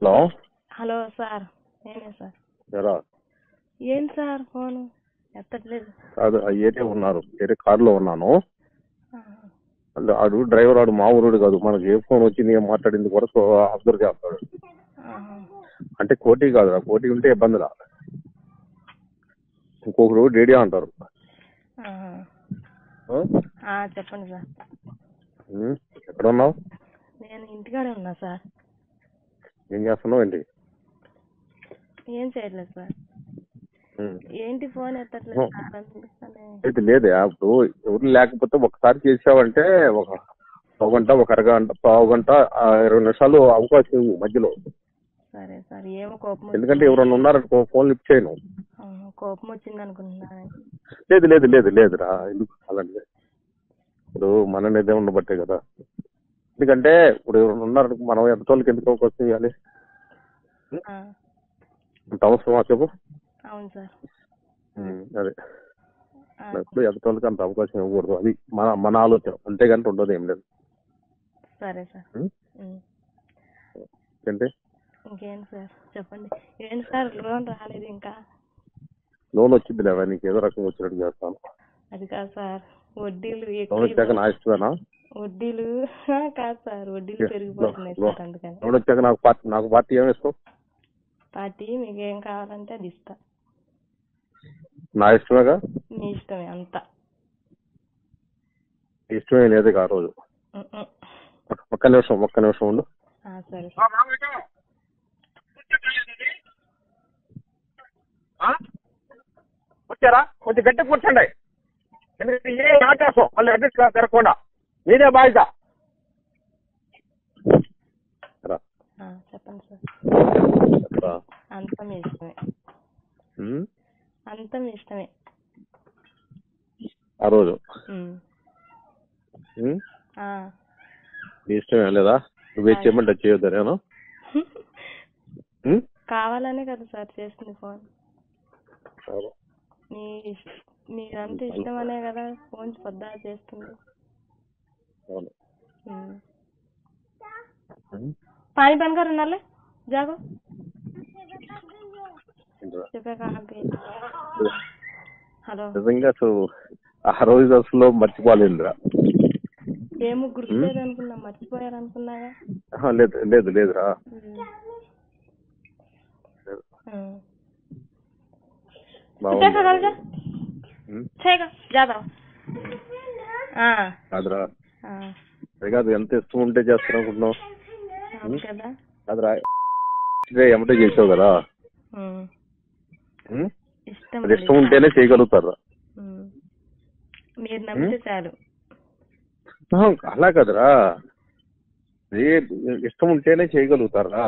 Hello hello sir, నేనే sir. ఎరా ఏం సార్ ఫోను ఎత్తట్లేదు? కాదు, ఏటే ఉన్నారు, వేరే కారులో ఉన్నాను. ఆహా. ఆడు డ్రైవర్, ఆడు మా ఊరుడు కాదు. మనకి ఏ ఫోన్ వచ్చింది, ఏం మాట్లాడింది కూడా అబ్జర్వ్ చేస్తాడు. ఆహా. అంటే కోటి కాదురా, కోటి ఉంటే ఇబ్బంది రా. ఇంకొకరు డేడియా అంటారు. ఆహా. చెప్పండి సార్. ఎక్కడ ఉన్నావు? నేను ఇంటికాడే ఉన్నా సార్. ఏం చేస్తున్నావు ఏంటి? ఏం చేయట్లేదు సార్. ఏంటి ఫోన్ ఎత్తట్లేదు సార్? అందుకనే అయితే లేదే, ఇప్పుడు ఎవరు లేకపోతే ఒకసారి చేసావంటే ఒక గంట, ఒక అరగంట, పావు గంట, 20 నిమిషాలు అవకాశం ఇవ్వు మధ్యలో. సరే సార్. ఏమో కోపం ఎందుకంటే ఎవరన్నా ఉన్నారనుకో ఫోన్ లిఫ్ట్ చేయను. కోపం వచ్చింది అనుకుంటున్నా. లేదు లేదు లేదు లేదురా, ఎందుకు అలాంటి? ఇప్పుడు మన నిర్ణయం ఉండబట్టే కదా. ఎందుకంటే ఇప్పుడు ఎవరైనా ఉన్నారు, మనం ఎంత వాళ్ళకి ఎందుకు అవకాశం ఇవ్వాలి? అంత అవసరమా చెప్పు? అవును సార్. అదే ఎప్పుడు ఎదటోళ్ళకి అంత అవకాశం ఇవ్వకూడదు. అది మన ఆలోచన, అంతేగాని ఉండదు ఏం లేదు. సరే సార్. ఏంటి ఇంకేం సార్ చెప్పండి. ఏంటి సార్ లోన్ రాలేదు ఇంకా? లోన్ వచ్చింది లేదా? నీకు ఏదో రకంగా వచ్చినట్టు చేస్తాను. అది కాదు సార్, వడ్డీలు లోన్ వచ్చాక నా ఇష్టమేనా? వడ్డీలు కాదు సార్, వడ్డీలు పెరిగిపోతున్నాయి సార్. అందుకని లోన్ వచ్చాక నాకు పార్టీ ఏమి ఇస్తావు? పార్టీ మీకు ఏం కావాలంటే అది ఇస్తా. నా ఇష్టమేగా? మీ ఇష్టమే అంతా. ఇష్టమే లేదు ఆ రోజు. ఒక్క నిమిషం ఉండు. సరే. వచ్చారా? కొంచెం గట్టి కూర్చోండి, ఎందుకంటే ఏ నాటేస్తాం మళ్ళీ అడ్రస్ తిరగకుండా. మీదే బాధ్యత. చెప్పండి సార్. అంతా మీ ఇష్టమే. అంతా మీ ఇష్టమే ఆ రోజు. నీ ఇష్టమే లేదా? నువ్వే చేయమంటే చేయొద్దా నేను? కావాలనే కదా సార్ చేస్తుంది ఫోన్. మీరంతా ఇష్టం అనే కదా ఫోన్ పొద్దా చేస్తుంది. पानी बंद करो नाले जागो హలో. నిజంగా అసలు ఆ రోజు అసలు మర్చిపోలేదురా. ఏమో గుర్తులేదు అనుకున్నా, మర్చిపోయారనుకున్నాగా. లేదు లేదు లేదురా. కాదురా, కాదు, ఎంత ఇష్టం ఉంటే చేస్తాను అనుకుంటున్నావు కాదురా. ఏమంటే చేసావు కదా, అది ఇష్టం ఉంటేనే చేయగలుగుతారు. మీరు నమ్మితే చాలు. అలా కదరా, ఇష్టం ఉంటేనే చేయగలుగుతారా?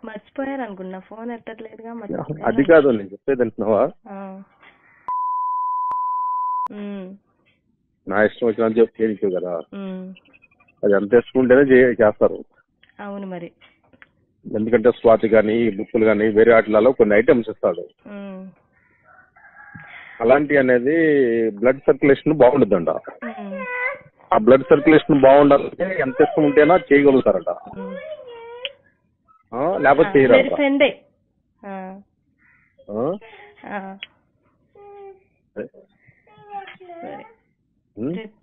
మర్చిపోయారు అనుకున్నా, ఫోన్ ఎత్తట్లేదుగా. అది కాదు నేను చెప్పేది, అంటున్నావా? నా ఇష్టం వచ్చినంత చెప్పి చేయొచ్చు కదా. అది ఎంత ఇష్టం ఉంటేనే చేస్తారు. అవును మరి. ఎందుకంటే స్వాతి కానీ, బుక్కులు కానీ, వేరే వాటిలలో కొన్ని ఐటమ్స్ ఇస్తాడు. అలాంటి అనేది బ్లడ్ సర్క్యులేషన్ బాగుంటుందంట. ఆ బ్లడ్ సర్క్యులేషన్ బాగుండాలంటే ఎంత ఇష్టం ఉంటేనా చేయగలుగుతారట, లేకపోతే చేయరు.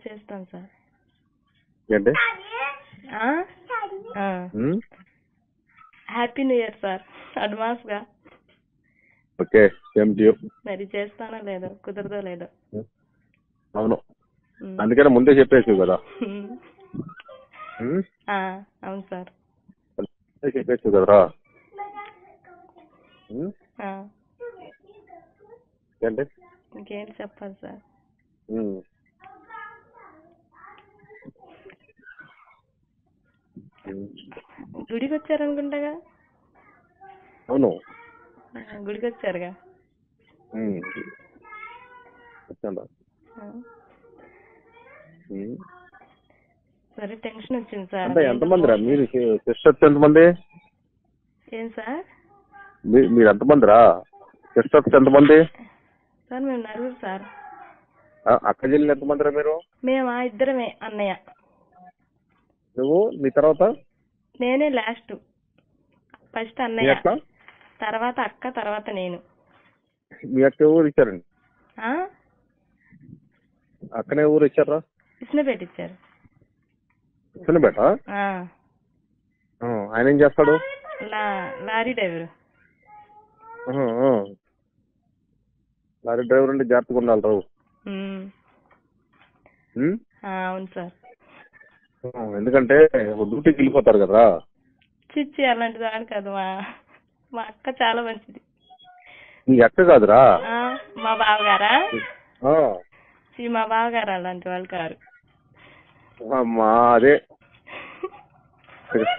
చేస్తాను సార్. ఏంటి? Happy new year sir advance గా. Okay, same to you. మరి చేస్తానో లేదో, కుదరదో లేదో. అవును, అందుకనే ముందే చెప్పేసి కదా. అవును సార్, చెప్పేసి కదరా. ఏంటి? ఇంకేంటి చెప్పాలి సార్. గుడికి వచ్చారనుకుంటాగా. అవును, గుడికి వచ్చారుగా. సరే, టెన్షన్ వచ్చింది సార్. ఎంతమంది రా మీరు సిస్టర్స్? ఎంతమంది? ఏం సార్? మీరు ఎంతమంది రా సిస్టర్స్? ఎంతమంది సార్? మేము నలుగురు సార్. అక్క చెల్లెలు ఎంతమంది రా మీరు? మేము ఇద్దరమే, అన్నయ్య. నువ్వు, నీ తర్వాత నేనే లాస్ట్. ఫస్ట్ మీ అన్నయ్య, అక్క తర్వాత అక్క, తర్వాత నేను. మీ అక్క ఊరు ఇచ్చారండి? ఆ అక్కనే ఊరు ఇచ్చారా? ఇచ్చినపేట ఇచ్చారు. చిన్నబేట. ఆ, ఆయన ఏం చేస్తాడు? Lorry driver. ఆహా, ఆ. లారీ డ్రైవర్ అంటే జాగ్రత్తగా ఉండాలి రావు. అవును సార్. ఎందుకంటే డ్యూటీకి వెళ్ళిపోతారు కదా. చిచ్చి అలాంటి దాని కాదు, మా అక్క చాలా మంచిది. నీ అక్క కాదురా? మా బావగారా? ఆ. మా బావగారు అలాంటి వాళ్ళు కారు. అమ్మా అదే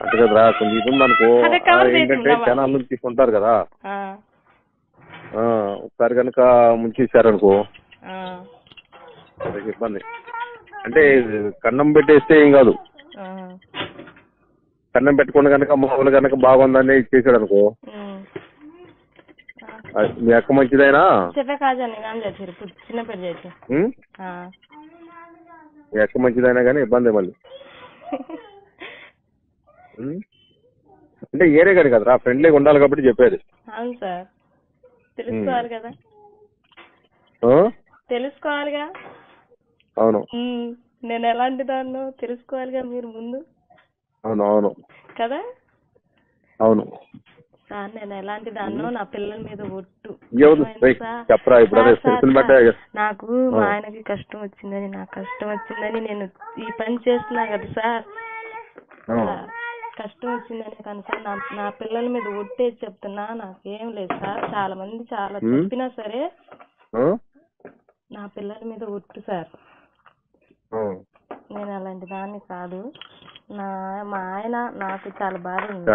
అంటే కదరా, కొంచెం ఇది ఉందనుకో. ఏంటంటే జనాల నుంచి తీసుకుంటారు కదా, ఒకసారి కనుక ముంచేసారనుకో ఇబ్బంది. అంటే కన్నం పెట్టేస్తే ఏం కాదు, కన్నం పెట్టుకుని కనుక మామూలు కనుక బాగుందని ఇచ్చేసాడు అనుకో. మీ అక్క మంచిదైనా మీ అక్క మంచిదైనా కానీ ఇబ్బంది మళ్ళీ. అంటే ఏరే గాని కదరా, ఫ్రెండ్లీగా ఉండాలి కాబట్టి చెప్పేది. అవును సార్, తెలుసుకోవాలి కదా, తెలుసుకోవాలిగా. అవును, నేను ఎలాంటి దాన్నో తెలుసుకోవాలిగా మీరు ముందు. అవును అవును కదా. అవును సార్, నేను ఎలాంటి దాన్నో నా పిల్లల మీద ఒట్టు. చెప్పరా ఇప్పుడు? నాకు మా ఆయనకి కష్టం వచ్చిందని, నాకు కష్టం వచ్చిందని నేను ఈ పని చేస్తున్నా కదా సార్. కష్టం వచ్చిందని కానీ సార్, నా పిల్లల మీద ఒట్టేసి చెప్తున్నా, నాకేం లేదు సార్. చాలా మంది చాలా చెప్పినా సరే నా పిల్లల మీద ఒట్టు సార్. నేను అలాంటి దాన్ని కాదు. మా ఆయన నాకు చాలా బాధ ఉంది.